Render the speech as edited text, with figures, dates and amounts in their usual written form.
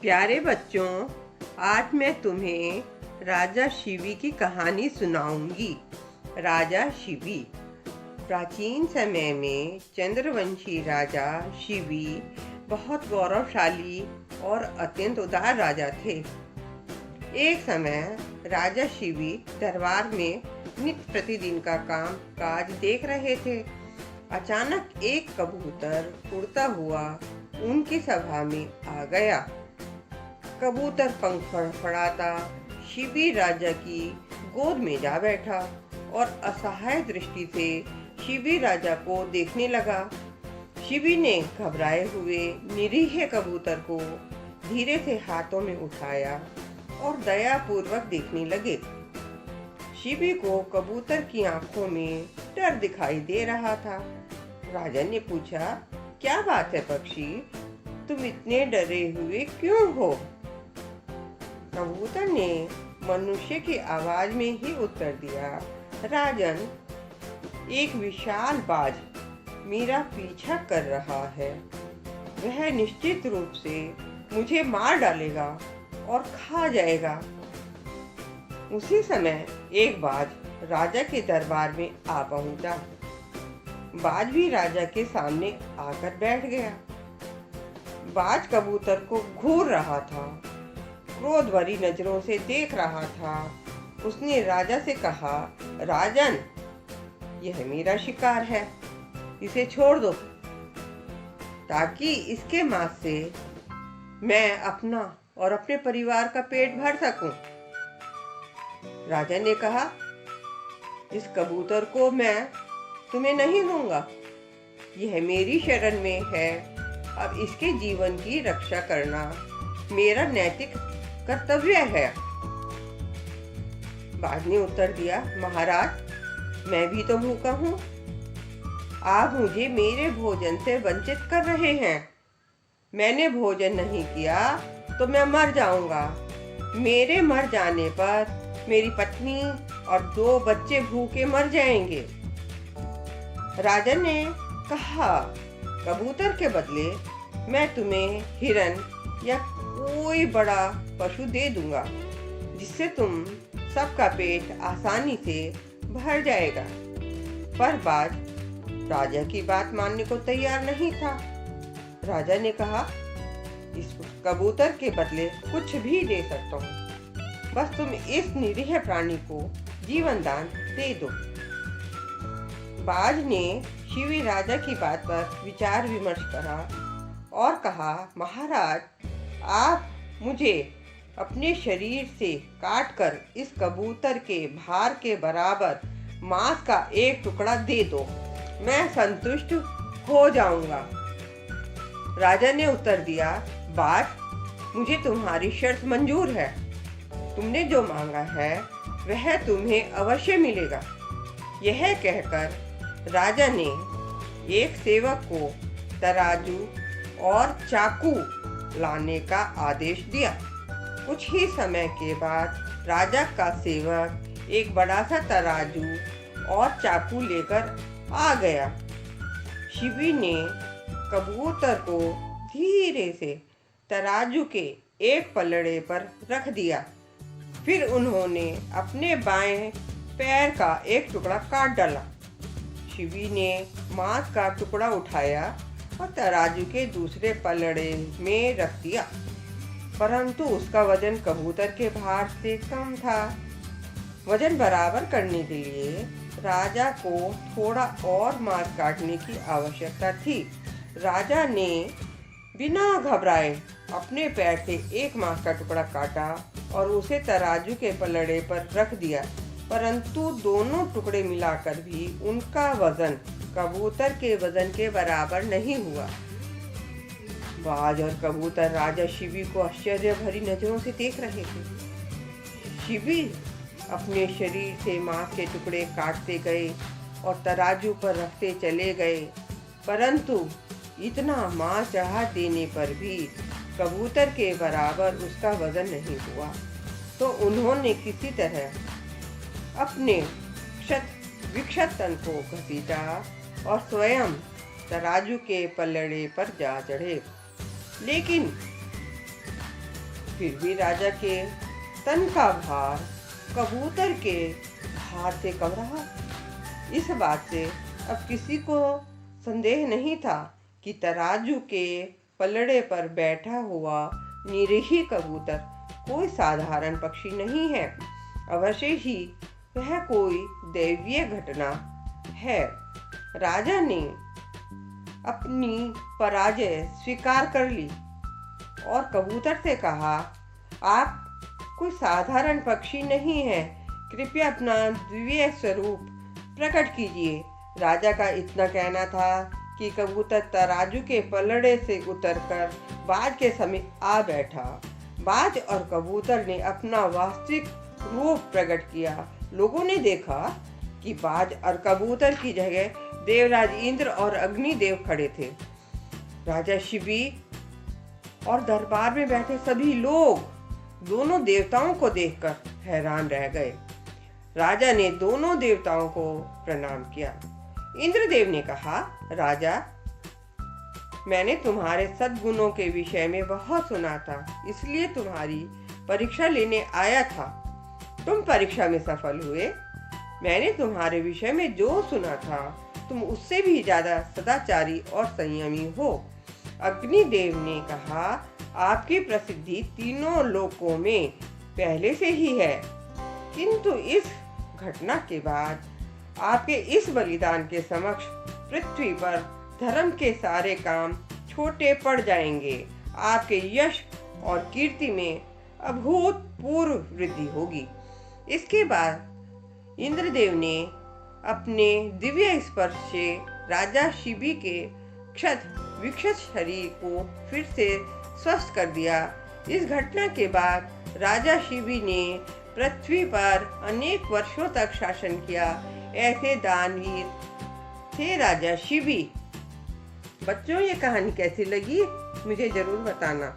प्यारे बच्चों, आज मैं तुम्हें राजा शिवी की कहानी सुनाऊंगी। राजा शिवी। प्राचीन समय में चंद्रवंशी राजा शिवी बहुत गौरवशाली और अत्यंत उदार राजा थे। एक समय राजा शिवी दरबार में नित्य प्रतिदिन का काम काज देख रहे थे। अचानक एक कबूतर उड़ता हुआ उनकी सभा में आ गया। कबूतर पंख फड़फड़ाता शिवी राजा की गोद में जा बैठा और असहाय दृष्टि से शिवी राजा को देखने लगा। शिवी ने घबराए हुए निरीह कबूतर को धीरे से हाथों में उठाया और दयापूर्वक देखने लगे। शिवी को कबूतर की आंखों में डर दिखाई दे रहा था। राजा ने पूछा, क्या बात है पक्षी, तुम इतने डरे हुए क्यों हो? कबूतर ने मनुष्य की आवाज में ही उत्तर दिया, राजन, एक विशाल बाज मेरा पीछा कर रहा है। वह निश्चित रूप से मुझे मार डालेगा और खा जाएगा। उसी समय एक बाज राजा के दरबार में आ पहुंचा। बाज भी राजा के सामने आकर बैठ गया। बाज कबूतर को घूर रहा था, क्रोध भरी नजरों से देख रहा था। उसने राजा से कहा, राजन, यह मेरा शिकार है, इसे छोड़ दो ताकि इसके मांस से मैं अपना और अपने परिवार का पेट भर सकूं। राजा ने कहा, इस कबूतर को मैं तुम्हें नहीं दूंगा, यह मेरी शरण में है। अब इसके जीवन की रक्षा करना मेरा नैतिक कर्तव्य है। बाज ने उत्तर दिया, महाराज, मैं भी तो भूखा हूँ। आप मुझे मेरे भोजन से वंचित कर रहे हैं। मैंने भोजन नहीं किया तो मैं मर जाऊंगा। मेरे मर जाने पर मेरी पत्नी और 2 बच्चे भूखे मर जाएंगे। राजा ने कहा, कबूतर के बदले मैं तुम्हें हिरन या कोई बड़ा पशु दे दूंगा, जिससे तुम सबका पेट आसानी से भर जाएगा। पर बाज राजा की बात मानने को तैयार नहीं था। राजा ने कहा, इस कबूतर के बदले कुछ भी दे सकता हूँ, बस तुम इस निरीह प्राणी को जीवन दान दे दो। बाज ने शिवी राजा की बात पर विचार विमर्श करा और कहा, महाराज, आप मुझे अपने शरीर से काटकर इस कबूतर के भार के बराबर मांस का एक टुकड़ा दे दो, मैं संतुष्ट हो जाऊंगा। राजा ने उत्तर दिया, बाज, मुझे तुम्हारी शर्त मंजूर है। तुमने जो मांगा है वह तुम्हें अवश्य मिलेगा। यह कहकर राजा ने एक सेवक को तराजू और चाकू लाने का आदेश दिया। कुछ ही समय के बाद राजा का सेवक एक बड़ा सा तराजू और चाकू लेकर आ गया। शिवी ने कबूतर को धीरे से तराजू के एक पलड़े पर रख दिया। फिर उन्होंने अपने बाएं पैर का एक टुकड़ा काट डाला। शिवी ने मांस का टुकड़ा उठाया और तराजू के दूसरे पलड़े में रख दिया, परंतु उसका वजन कबूतर के भार से कम था। वजन बराबर करने के लिए राजा को थोड़ा और मांस काटने की आवश्यकता थी। राजा ने बिना घबराए अपने पैर से एक मांस का टुकड़ा काटा और उसे तराजू के पलड़े पर रख दिया, परंतु दोनों टुकड़े मिलाकर भी उनका वजन कबूतर के वजन के बराबर नहीं हुआ। बाज और कबूतर राजा शिवी को आश्चर्य भरी नजरों से देख रहे थे। शिवी अपने शरीर से मांस के टुकड़े काटते गए और तराजू पर रखते चले गए, परंतु इतना मांस चढ़ा देने पर भी कबूतर के बराबर उसका वजन नहीं हुआ। तो उन्होंने किसी तरह अपने विक्षत तन को घसीटा और स्वयं तराजू के पलड़े पर जा चढ़े। लेकिन फिर भी राजा के तन का भार कबूतर के भार से कम रहा। इस बात से अब किसी को संदेह नहीं था कि तराजू के पलड़े पर बैठा हुआ निरीह कबूतर कोई साधारण पक्षी नहीं है, अवश्य ही वह कोई दैवीय घटना है। राजा ने अपनी पराजय स्वीकार कर ली और कबूतर से कहा, आप कोई साधारण पक्षी नहीं है, कृपया अपना दिव्य स्वरूप प्रकट कीजिए। राजा का इतना कहना था कि कबूतर तराजू के पलड़े से उतरकर बाज के समीप आ बैठा। बाज और कबूतर ने अपना वास्तविक रूप प्रकट किया। लोगों ने देखा कि बाज और कबूतर की जगह देवराज इंद्र और अग्निदेव खड़े थे। राजा शिबी और दरबार में बैठे सभी लोग दोनों देवताओं को देखकर हैरान रह गए। राजा ने दोनों देवताओं को प्रणाम किया। इंद्रदेव ने कहा, राजा, मैंने तुम्हारे सद्गुणों के विषय में बहुत सुना था, इसलिए तुम्हारी परीक्षा लेने आया था। तुम परीक्षा में सफल हुए। मैंने तुम्हारे विषय में जो सुना था, तुम उससे भी ज्यादा सदाचारी और संयमी हो। अग्निदेव ने कहा, आपकी प्रसिद्धि तीनों लोकों में पहले से ही है, किंतु इस घटना के बाद आपके इस बलिदान के समक्ष पृथ्वी पर धर्म के सारे काम छोटे पड़ जाएंगे। आपके यश और कीर्ति में अभूतपूर्व वृद्धि होगी। इसके बाद इंद्रदेव ने अपने दिव्य स्पर्श से राजा शिबी के क्षत विक्षत शरीर को फिर से स्वस्थ कर दिया। इस घटना के बाद राजा शिबी ने पृथ्वी पर अनेक वर्षों तक शासन किया। ऐसे दानवीर थे राजा शिबी। बच्चों, ये कहानी कैसी लगी मुझे जरूर बताना।